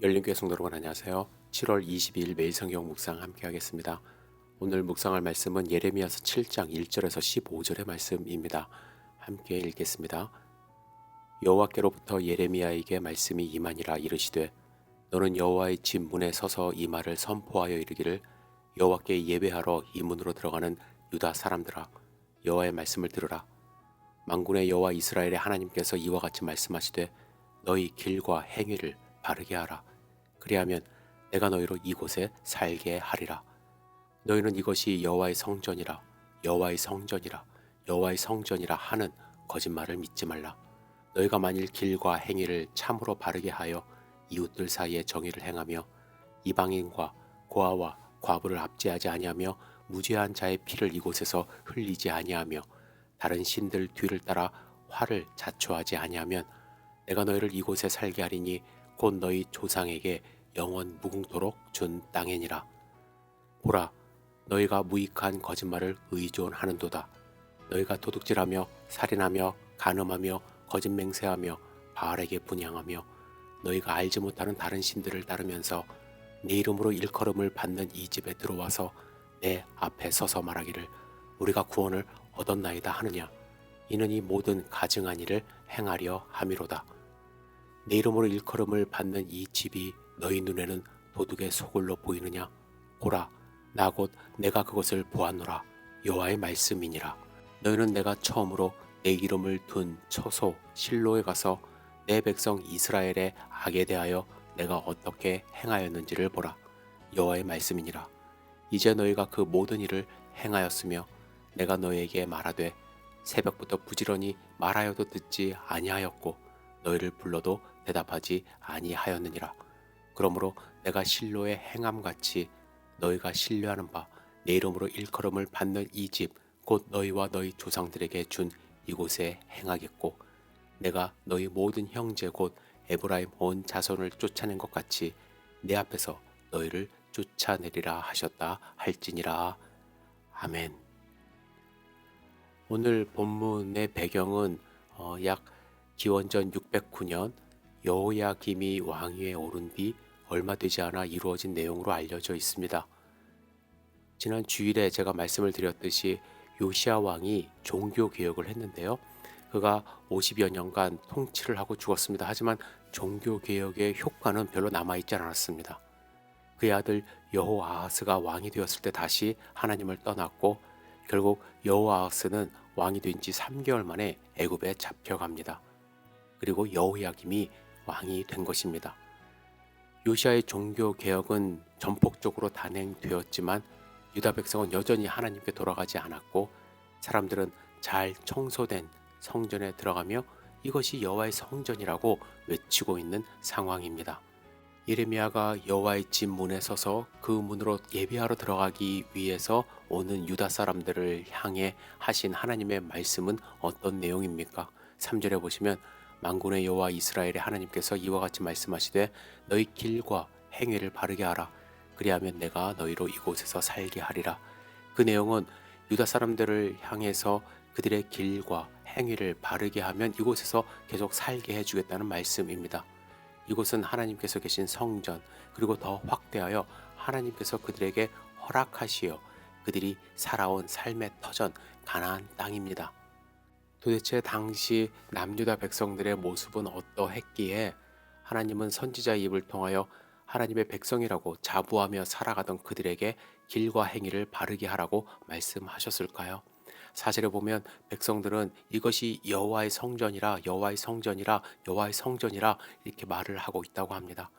열린교회 성도 여러분 안녕하세요. 7월 22일 매일 성경 묵상 함께 하겠습니다. 오늘 묵상할 말씀은 예레미야서 7장 1절에서 15절의 말씀입니다. 함께 읽겠습니다. 여호와께로부터 예레미야에게 말씀이 임하니라. 이르시되 너는 여호와의 집 문에 서서 이 말을 선포하여 이르기를 여호와께 예배하러 이 문으로 들어가는 유다 사람들아, 여호와의 말씀을 들으라. 만군의 여호와 이스라엘의 하나님께서 이와 같이 말씀하시되 너희 길과 행위를 바르게 하라. 그리하면 내가 너희로 이곳에 살게 하리라. 너희는 이것이 여호와의 성전이라, 여호와의 성전이라, 여호와의 성전이라 하는 거짓말을 믿지 말라. 너희가 만일 길과 행위를 참으로 바르게 하여 이웃들 사이에 정의를 행하며 이방인과 고아와 과부를 압제하지 아니하며 무죄한 자의 피를 이곳에서 흘리지 아니하며 다른 신들 뒤를 따라 화를 자초하지 아니하면 내가 너희를 이곳에 살게 하리니 곧 너희 조상에게 영원 무궁토록 준 땅이니라. 보라, 너희가 무익한 거짓말을 의존하는도다. 너희가 도둑질하며 살인하며 간음하며 거짓 맹세하며 바알에게 분향하며 너희가 알지 못하는 다른 신들을 따르면서 네 이름으로 일컬음을 받는 이 집에 들어와서 내 앞에 서서 말하기를 우리가 구원을 얻었나이다 하느냐. 이는 이 모든 가증한 일을 행하려 함이로다. 내 이름으로 일컬음을 받는 이 집이 너희 눈에는 도둑의 소굴로 보이느냐? 보라, 나 곧 내가 그것을 보았노라. 여호와의 말씀이니라. 너희는 내가 처음으로 내 이름을 둔 처소 실로에 가서 내 백성 이스라엘의 악에 대하여 내가 어떻게 행하였는지를 보라. 여호와의 말씀이니라. 이제 너희가 그 모든 일을 행하였으며 내가 너희에게 말하되 새벽부터 부지런히 말하여도 듣지 아니하였고 너희를 불러도 대답하지 아니하였느니라. 그러므로 내가 실로의 행함같이 너희가 신뢰하는 바 내 이름으로 일컬음을 받는 이 집 곧 너희와 너희 조상들에게 준 이곳에 행하겠고 내가 너희 모든 형제 곧 에브라임 온 자손을 쫓아낸 것 같이 내 앞에서 너희를 쫓아내리라 하셨다 할지니라. 아멘. 오늘 본문의 배경은 약 기원전 609년 여호야김이 왕위에 오른 뒤 얼마 되지 않아 이루어진 내용으로 알려져 있습니다. 지난 주일에 제가 말씀을 드렸듯이 요시야 왕이 종교 개혁을 했는데요. 그가 50여 년간 통치를 하고 죽었습니다. 하지만 종교 개혁의 효과는 별로 남아있지 않았습니다. 그의 아들 여호아하스가 왕이 되었을 때 다시 하나님을 떠났고 결국 여호아하스는 왕이 된 지 3개월 만에 애굽에 잡혀갑니다. 그리고 여호야김이 왕이 된 것입니다. 요시야의 종교 개혁은 전폭적으로 단행되었지만 유다 백성은 여전히 하나님께 돌아가지 않았고 사람들은 잘 청소된 성전에 들어가며 이것이 여호와의 성전이라고 외치고 있는 상황입니다. 예레미야가 여호와의 집 문에 서서 그 문으로 예배하러 들어가기 위해서 오는 유다 사람들을 향해 하신 하나님의 말씀은 어떤 내용입니까? 3절에 보시면 만군의 여호와 이스라엘의 하나님께서 이와 같이 말씀하시되 너희 길과 행위를 바르게 하라. 그리하면 내가 너희로 이곳에서 살게 하리라. 그 내용은 유다 사람들을 향해서 그들의 길과 행위를 바르게 하면 이곳에서 계속 살게 해주겠다는 말씀입니다. 이곳은 하나님께서 계신 성전, 그리고 더 확대하여 하나님께서 그들에게 허락하시어 그들이 살아온 삶의 터전 가나안 땅입니다. 도대체 당시 남유다 백성들의 모습은 어떠했기에 하나님은 선지자의 입을 통하여 하나님의 백성이라고 자부하며 살아가던 그들에게 길과 행위를 바르게 하라고 말씀하셨을까요? 사실에 보면 백성들은 이것이 여호와의 성전이라, 여호와의 성전이라, 여호와의 성전이라 이렇게 말을 하고 있다고 합니다.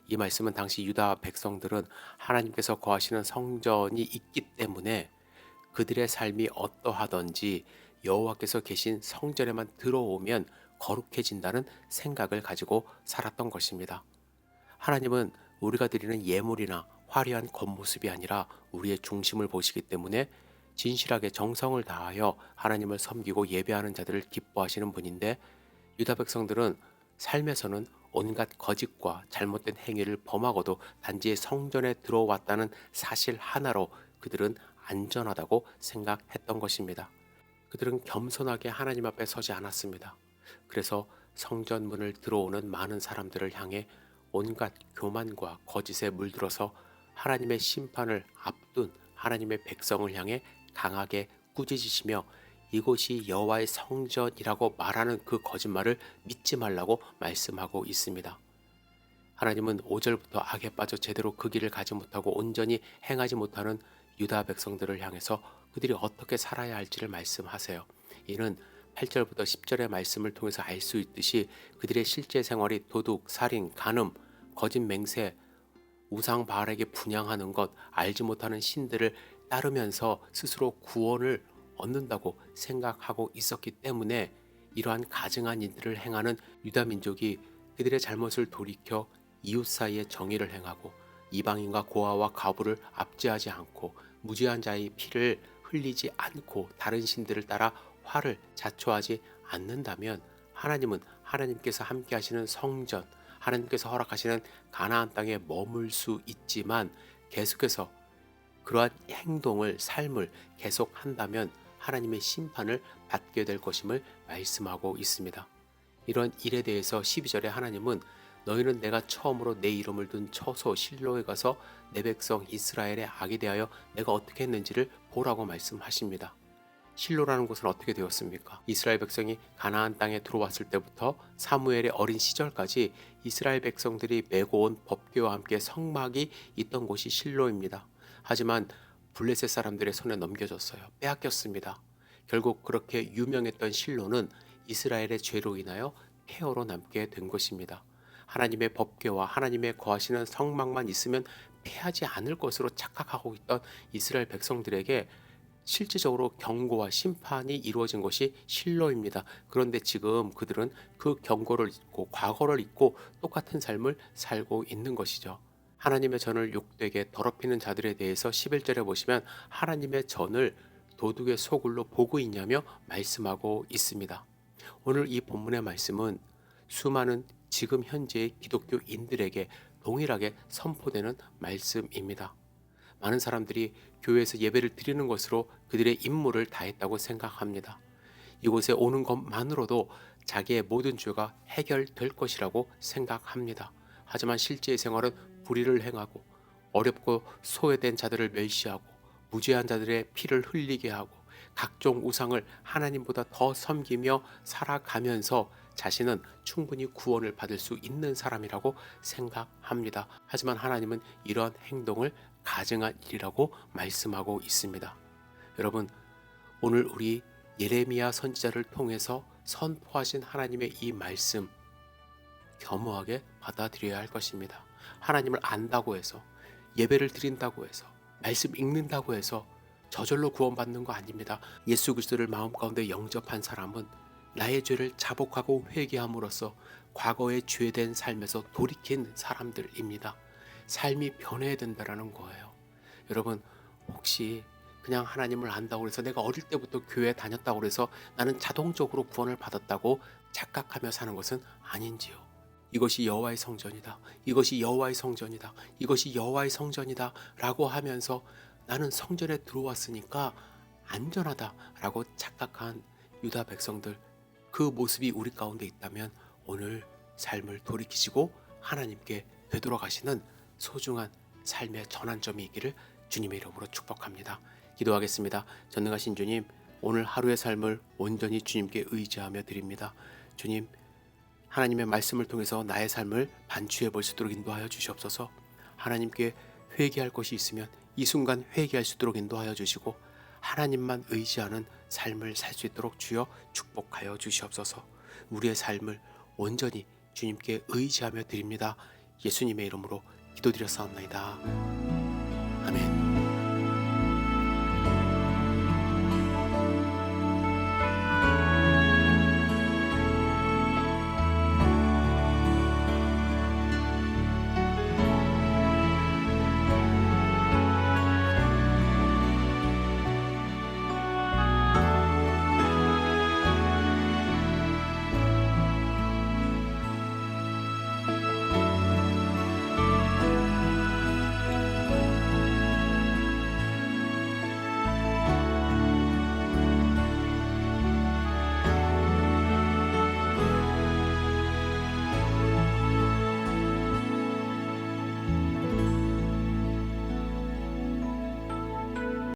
이 말씀은 당시 유다 백성들은 하나님께서 거하시는 성전이 있기 때문에 그들의 삶이 어떠하든지 여호와께서 계신 성전에만 들어오면 거룩해진다는 생각을 가지고 살았던 것입니다. 하나님은 우리가 드리는 예물이나 화려한 겉모습이 아니라 우리의 중심을 보시기 때문에 진실하게 정성을 다하여 하나님을 섬기고 예배하는 자들을 기뻐하시는 분인데 유다 백성들은 삶에서는 온갖 거짓과 잘못된 행위를 범하고도 단지 성전에 들어왔다는 사실 하나로 그들은 안전하다고 생각했던 것입니다. 그들은 겸손하게 하나님 앞에 서지 않았습니다. 그래서 성전문을 들어오는 많은 사람들을 향해 온갖 교만과 거짓에 물들어서 하나님의 심판을 앞둔 하나님의 백성을 향해 강하게 꾸짖으시며 이곳이 여호와의 성전이라고 말하는 그 거짓말을 믿지 말라고 말씀하고 있습니다. 하나님은 5절부터 악에 빠져 제대로 그 길을 가지 못하고 온전히 행하지 못하는 유다 백성들을 향해서 그들이 어떻게 살아야 할지를 말씀하세요. 이는 8절부터 10절의 말씀을 통해서 알 수 있듯이 그들의 실제 생활이 도둑, 살인, 간음, 거짓 맹세, 우상 바알에게 분향하는 것, 알지 못하는 신들을 따르면서 스스로 구원을 얻는다고 생각하고 있었기 때문에 이러한 가증한 일들을 행하는 유다 민족이 그들의 잘못을 돌이켜 이웃 사이에 정의를 행하고 이방인과 고아와 과부를 압제하지 않고 무죄한 자의 피를 흘리지 않고 다른 신들을 따라 화를 자초하지 않는다면 하나님은 하나님께서 함께 하시는 성전, 하나님께서 허락하시는 가나안 땅에 머물 수 있지만 계속해서 그러한 행동을, 삶을 계속한다면 하나님의 심판을 받게 될 것임을 말씀하고 있습니다. 이런 일에 대해서 12절에 하나님은 너희는 내가 처음으로 내 이름을 둔 처소 실로에 가서 내 백성 이스라엘의 악에 대하여 내가 어떻게 했는지를 보라고 말씀하십니다. 실로라는 곳은 어떻게 되었습니까? 이스라엘 백성이 가나안 땅에 들어왔을 때부터 사무엘의 어린 시절까지 이스라엘 백성들이 메고 온 법궤와 함께 성막이 있던 곳이 실로입니다. 하지만 블레셋 사람들의 손에 넘겨졌어요. 빼앗겼습니다. 결국 그렇게 유명했던 실로는 이스라엘의 죄로 인하여 폐허로 남게 된 것입니다. 하나님의 법궤와 하나님의 거하시는 성막만 있으면 패하지 않을 것으로 착각하고 있던 이스라엘 백성들에게 실질적으로 경고와 심판이 이루어진 것이 실로입니다. 그런데 지금 그들은 그 경고를 잊고 과거를 잊고 똑같은 삶을 살고 있는 것이죠. 하나님의 전을 욕되게 더럽히는 자들에 대해서 11절에 보시면 하나님의 전을 도둑의 소굴로 보고 있냐며 말씀하고 있습니다. 오늘 이 본문의 말씀은 수많은 지금 현재의 기독교인들에게 동일하게 선포되는 말씀입니다. 많은 사람들이 교회에서 예배를 드리는 것으로 그들의 임무를 다했다고 생각합니다. 이곳에 오는 것만으로도 자기의 모든 죄가 해결될 것이라고 생각합니다. 하지만 실제의 생활은 불의를 행하고 어렵고 소외된 자들을 멸시하고 무죄한 자들의 피를 흘리게 하고 각종 우상을 하나님보다 더 섬기며 살아가면서 자신은 충분히 구원을 받을 수 있는 사람이라고 생각합니다. 하지만 하나님은 이러한 행동을 가증한 일이라고 말씀하고 있습니다. 여러분, 오늘 우리 예레미야 선지자를 통해서 선포하신 하나님의 이 말씀 겸허하게 받아들여야 할 것입니다. 하나님을 안다고 해서, 예배를 드린다고 해서, 말씀 읽는다고 해서 저절로 구원받는 거 아닙니다. 예수 그리스도를 마음 가운데 영접한 사람은 나의 죄를 자복하고 회개함으로써 과거의 죄된 삶에서 돌이킨 사람들입니다. 삶이 변해야 된다는 거예요. 여러분, 혹시 그냥 하나님을 안다고 해서 내가 어릴 때부터 교회 다녔다고 해서 나는 자동적으로 구원을 받았다고 착각하며 사는 것은 아닌지요. 이것이 여호와의 성전이다. 이것이 여호와의 성전이다. 이것이 여호와의 성전이다 라고 하면서 나는 성전에 들어왔으니까 안전하다 라고 착각한 유다 백성들, 그 모습이 우리 가운데 있다면 오늘 삶을 돌이키시고 하나님께 되돌아가시는 소중한 삶의 전환점이 있기를 주님의 이름으로 축복합니다. 기도하겠습니다. 전능하신 주님, 오늘 하루의 삶을 온전히 주님께 의지하며 드립니다. 주님, 하나님의 말씀을 통해서 나의 삶을 반추해 볼 수 있도록 인도하여 주시옵소서. 하나님께 회개할 것이 있으면 이 순간 회개할 수 있도록 인도하여 주시고 하나님만 의지하는 삶을 살 수 있도록 주여 축복하여 주시옵소서. 우리의 삶을 온전히 주님께 의지하며 드립니다. 예수님의 이름으로 기도드렸사옵나이다. 아멘.